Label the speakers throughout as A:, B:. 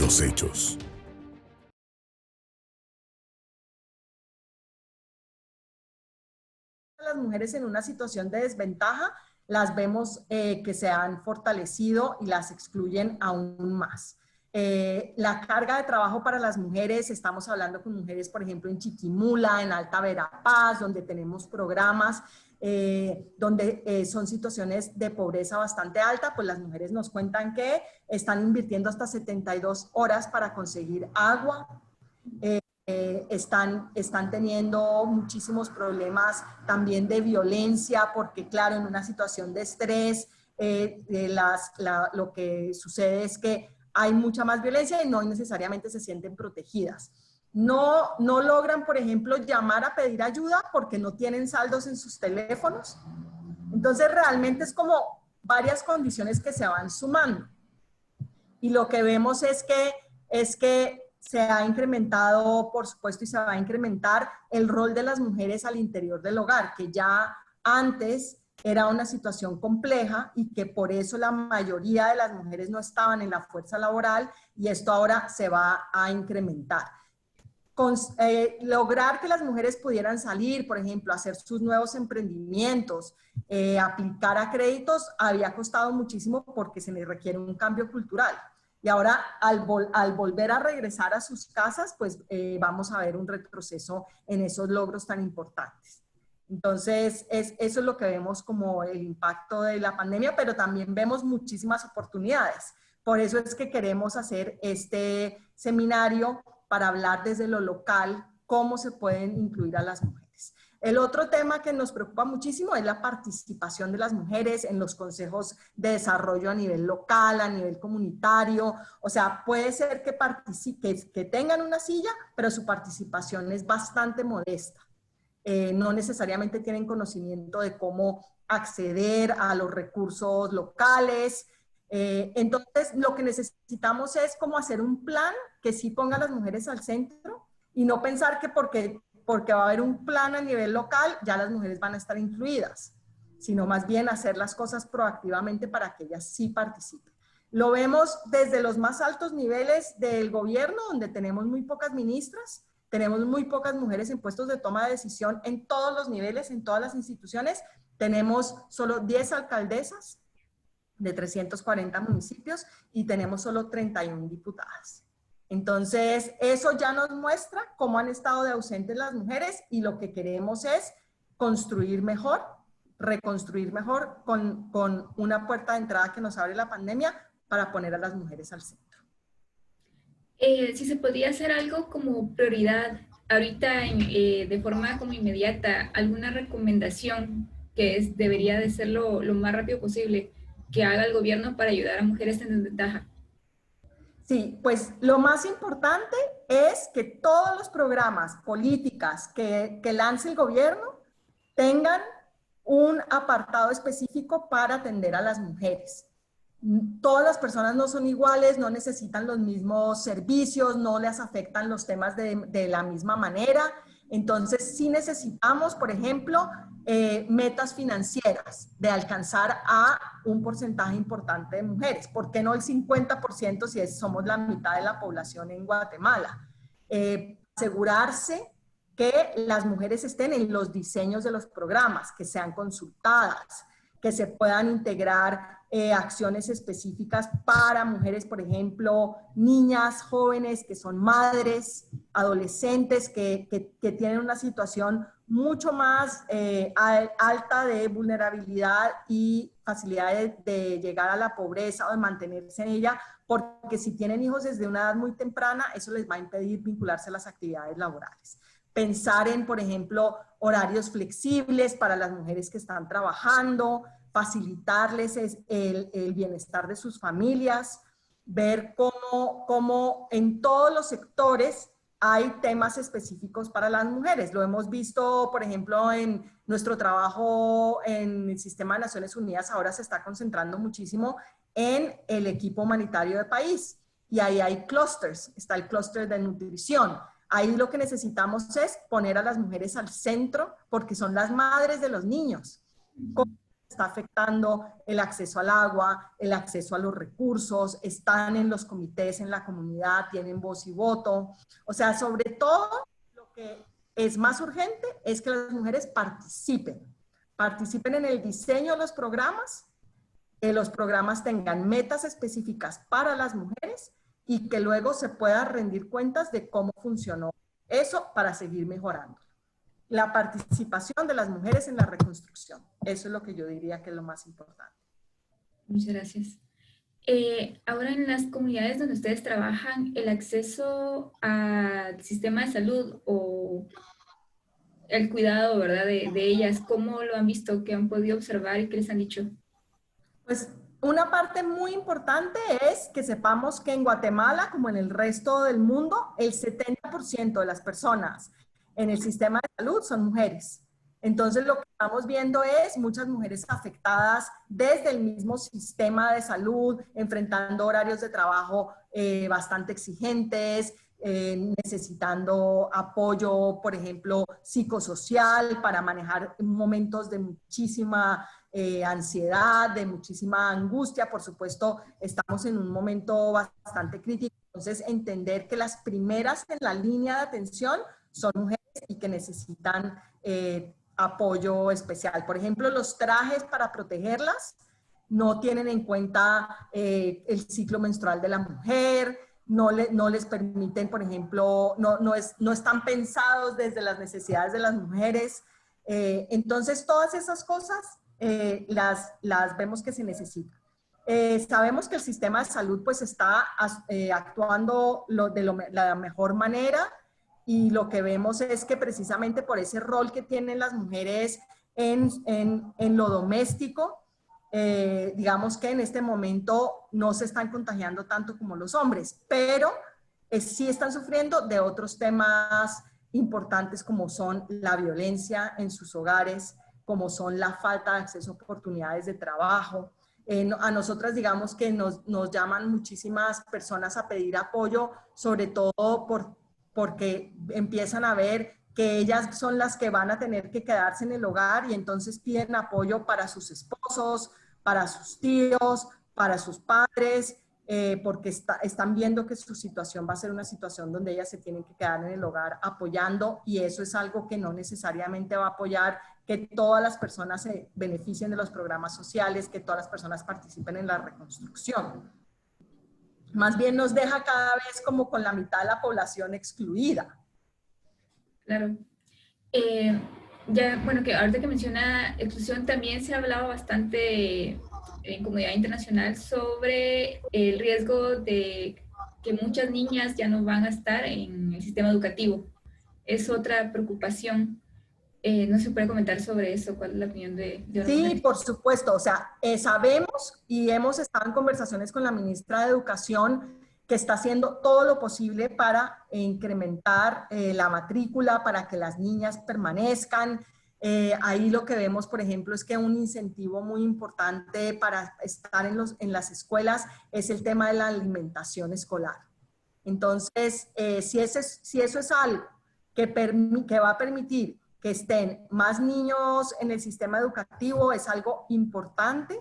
A: los hechos.
B: Las mujeres en una situación de desventaja, las vemos que se han fortalecido y las excluyen aún más. La carga de trabajo para las mujeres, estamos hablando con mujeres, por ejemplo, en Chiquimula, en Alta Verapaz, donde tenemos programas donde son situaciones de pobreza bastante alta, pues las mujeres nos cuentan que están invirtiendo hasta 72 horas para conseguir agua. Están teniendo muchísimos problemas también de violencia, porque claro, en una situación de estrés, lo que sucede es que hay mucha más violencia y no necesariamente se sienten protegidas. No logran, por ejemplo, llamar a pedir ayuda porque no tienen saldos en sus teléfonos. Entonces, realmente es como varias condiciones que se van sumando. Y lo que vemos es que se ha incrementado, por supuesto, y se va a incrementar el rol de las mujeres al interior del hogar, que ya antes era una situación compleja y que por eso la mayoría de las mujeres no estaban en la fuerza laboral, y esto ahora se va a incrementar. Lograr que las mujeres pudieran salir, por ejemplo, hacer sus nuevos emprendimientos, aplicar a créditos, había costado muchísimo porque se les requiere un cambio cultural. Y ahora, al volver a regresar a sus casas, pues vamos a ver un retroceso en esos logros tan importantes. Entonces, eso es lo que vemos como el impacto de la pandemia, pero también vemos muchísimas oportunidades. Por eso es que queremos hacer este seminario para hablar desde lo local cómo se pueden incluir a las mujeres. El otro tema que nos preocupa muchísimo es la participación de las mujeres en los consejos de desarrollo a nivel local, a nivel comunitario. O sea, puede ser que tengan una silla, pero su participación es bastante modesta. No necesariamente tienen conocimiento de cómo acceder a los recursos locales. Entonces, lo que necesitamos es como hacer un plan que sí ponga a las mujeres al centro y no pensar que porque va a haber un plan a nivel local, ya las mujeres van a estar incluidas, sino más bien hacer las cosas proactivamente para que ellas sí participen. Lo vemos desde los más altos niveles del gobierno, donde tenemos muy pocas ministras, tenemos muy pocas mujeres en puestos de toma de decisión en todos los niveles, en todas las instituciones. Tenemos solo 10 alcaldesas de 340 municipios y tenemos solo 31 diputadas. Entonces, eso ya nos muestra cómo han estado de ausentes las mujeres, y lo que queremos es construir mejor, reconstruir mejor con una puerta de entrada que nos abre la pandemia para poner a las mujeres al centro.
C: Si se podría hacer algo como prioridad ahorita de forma como inmediata, alguna recomendación que debería de ser lo más rápido posible que haga el gobierno para ayudar a mujeres en desventaja.
B: Sí, pues lo más importante es que todos los programas, políticas que lance el gobierno tengan un apartado específico para atender a las mujeres. Todas las personas no son iguales, no necesitan los mismos servicios, no les afectan los temas de la misma manera. Entonces, sí necesitamos, por ejemplo, metas financieras de alcanzar a un porcentaje importante de mujeres. ¿Por qué no el 50% si somos la mitad de la población en Guatemala? Asegurarse que las mujeres estén en los diseños de los programas, que sean consultadas, que se puedan integrar acciones específicas para mujeres, por ejemplo, niñas, jóvenes que son madres, adolescentes que tienen una situación mucho más alta de vulnerabilidad y facilidad de llegar a la pobreza o de mantenerse en ella, porque si tienen hijos desde una edad muy temprana, eso les va a impedir vincularse a las actividades laborales. Pensar en, por ejemplo, horarios flexibles para las mujeres que están trabajando, facilitarles el bienestar de sus familias, ver cómo en todos los sectores hay temas específicos para las mujeres. Lo hemos visto, por ejemplo, en nuestro trabajo en el Sistema de Naciones Unidas, ahora se está concentrando muchísimo en el equipo humanitario del país. Y ahí hay clústeres, está el clúster de nutrición. Ahí lo que necesitamos es poner a las mujeres al centro porque son las madres de los niños. ¿Cómo está afectando el acceso al agua, el acceso a los recursos, están en los comités en la comunidad, tienen voz y voto. O sea, sobre todo, lo que es más urgente es que las mujeres participen en el diseño de los programas, que los programas tengan metas específicas para las mujeres y que luego se pueda rendir cuentas de cómo funcionó eso para seguir mejorando. La participación de las mujeres en la reconstrucción, eso es lo que yo diría que es lo más importante.
C: Muchas gracias. Ahora en las comunidades donde ustedes trabajan, el acceso al sistema de salud o el cuidado, ¿verdad?, de ellas, ¿cómo lo han visto? ¿Qué han podido observar y qué les han dicho?
B: Pues una parte muy importante es que sepamos que en Guatemala, como en el resto del mundo, el 70% de las personas en el sistema de salud son mujeres. Entonces, lo que estamos viendo es muchas mujeres afectadas desde el mismo sistema de salud, enfrentando horarios de trabajo bastante exigentes, necesitando apoyo, por ejemplo, psicosocial para manejar momentos de muchísima ansiedad, de muchísima angustia. Por supuesto, estamos en un momento bastante crítico. Entonces, entender que las primeras en la línea de atención son mujeres y que necesitan apoyo especial. Por ejemplo, los trajes para protegerlas no tienen en cuenta el ciclo menstrual de la mujer, no les permiten, por ejemplo, no están pensados desde las necesidades de las mujeres. Entonces, todas esas cosas las vemos que se necesitan. Sabemos que el sistema de salud pues está actuando de la mejor manera, y lo que vemos es que precisamente por ese rol que tienen las mujeres en lo doméstico, digamos que en este momento no se están contagiando tanto como los hombres, pero sí están sufriendo de otros temas importantes como son la violencia en sus hogares, como son la falta de acceso a oportunidades de trabajo. A nosotras, digamos que nos llaman muchísimas personas a pedir apoyo, sobre todo porque empiezan a ver que ellas son las que van a tener que quedarse en el hogar, y entonces piden apoyo para sus esposos, para sus tíos, para sus padres, porque están viendo que su situación va a ser una situación donde ellas se tienen que quedar en el hogar apoyando, y eso es algo que no necesariamente va a apoyar que todas las personas se beneficien de los programas sociales, que todas las personas participen en la reconstrucción. Más bien nos deja cada vez como con la mitad de la población excluida.
C: Claro. Ya, bueno, que ahorita que menciona exclusión, también se ha hablado bastante en comunidad internacional sobre el riesgo de que muchas niñas ya no van a estar en el sistema educativo. Es otra preocupación. No se puede comentar sobre eso. ¿Cuál es la opinión de
B: Sí, por supuesto. O sea, sabemos y hemos estado en conversaciones con la ministra de Educación, que está haciendo todo lo posible para incrementar la matrícula, para que las niñas permanezcan. Ahí lo que vemos, por ejemplo, es que un incentivo muy importante para estar en las escuelas es el tema de la alimentación escolar. Entonces, si eso es algo que va a permitir que estén más niños en el sistema educativo, es algo importante,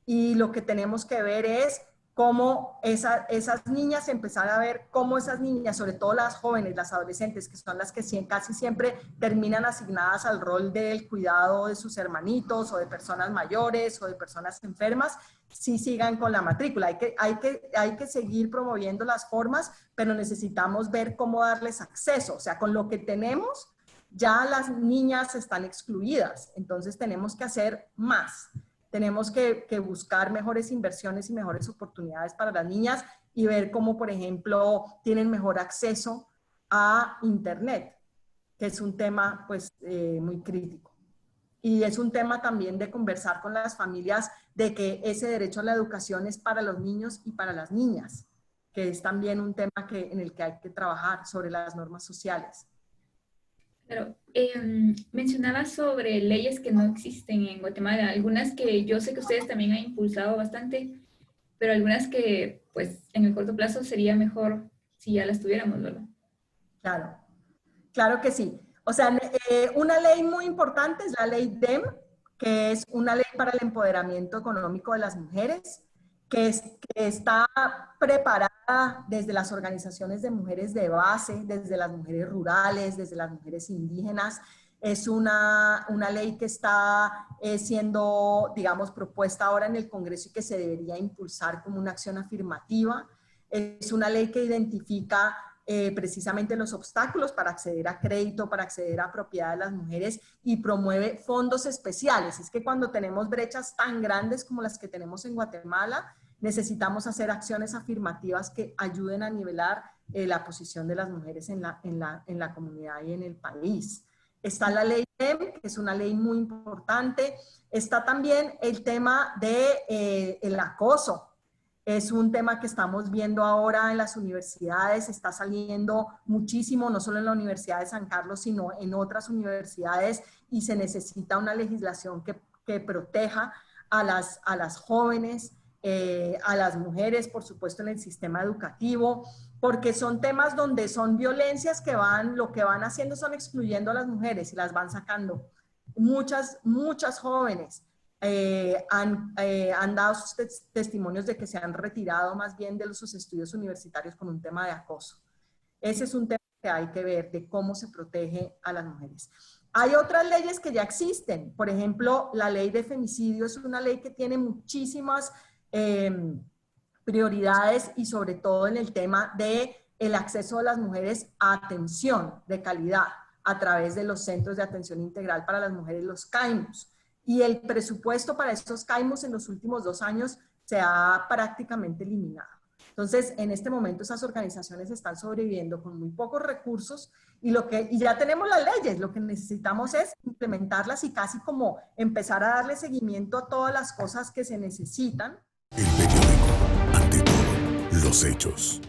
B: y lo que tenemos que ver es cómo esas niñas, empezar a ver cómo esas niñas, sobre todo las jóvenes, las adolescentes, que son las que casi siempre terminan asignadas al rol del cuidado de sus hermanitos o de personas mayores o de personas enfermas, sí sigan con la matrícula. Hay que seguir promoviendo las formas, pero necesitamos ver cómo darles acceso. O sea, con lo que tenemos, ya las niñas están excluidas, entonces tenemos que hacer más. Tenemos que buscar mejores inversiones y mejores oportunidades para las niñas, y ver cómo, por ejemplo, tienen mejor acceso a Internet, que es un tema pues muy crítico. Y es un tema también de conversar con las familias de que ese derecho a la educación es para los niños y para las niñas, que es también un tema en el que hay que trabajar sobre las normas sociales.
C: Claro, mencionaba sobre leyes que no existen en Guatemala, algunas que yo sé que ustedes también han impulsado bastante, pero algunas que pues en el corto plazo sería mejor si ya las tuviéramos, ¿verdad?
B: Claro que sí. O sea, una ley muy importante es la ley DEM, que es una ley para el empoderamiento económico de las mujeres, que está preparada desde las organizaciones de mujeres de base, desde las mujeres rurales, desde las mujeres indígenas. Es una ley que está siendo, digamos, propuesta ahora en el Congreso y que se debería impulsar como una acción afirmativa. Es una ley que identifica precisamente los obstáculos para acceder a crédito, para acceder a propiedad de las mujeres y promueve fondos especiales. Es que cuando tenemos brechas tan grandes como las que tenemos en Guatemala, necesitamos hacer acciones afirmativas que ayuden a nivelar la posición de las mujeres en la comunidad y en el país. Está la ley DEM, que es una ley muy importante. Está también el tema del acoso. Es un tema que estamos viendo ahora en las universidades, está saliendo muchísimo, no solo en la Universidad de San Carlos, sino en otras universidades, y se necesita una legislación que proteja a las jóvenes, a las mujeres, por supuesto, en el sistema educativo, porque son temas donde son violencias que lo que van haciendo son excluyendo a las mujeres y las van sacando. Muchas jóvenes han dado sus testimonios de que se han retirado más bien de sus estudios universitarios con un tema de acoso. Ese es un tema que hay que ver, de cómo se protege a las mujeres. Hay otras leyes que ya existen. Por ejemplo, la ley de femicidio es una ley que tiene muchísimas prioridades, y sobre todo en el tema del acceso de las mujeres a atención de calidad a través de los centros de atención integral para las mujeres, los CAIMUS. Y el presupuesto para estos CAIMUS en los últimos 2 años se ha prácticamente eliminado. Entonces, en este momento esas organizaciones están sobreviviendo con muy pocos recursos y ya tenemos las leyes, lo que necesitamos es implementarlas y casi como empezar a darle seguimiento a todas las cosas que se necesitan.
A: El periódico, ante todo, los hechos.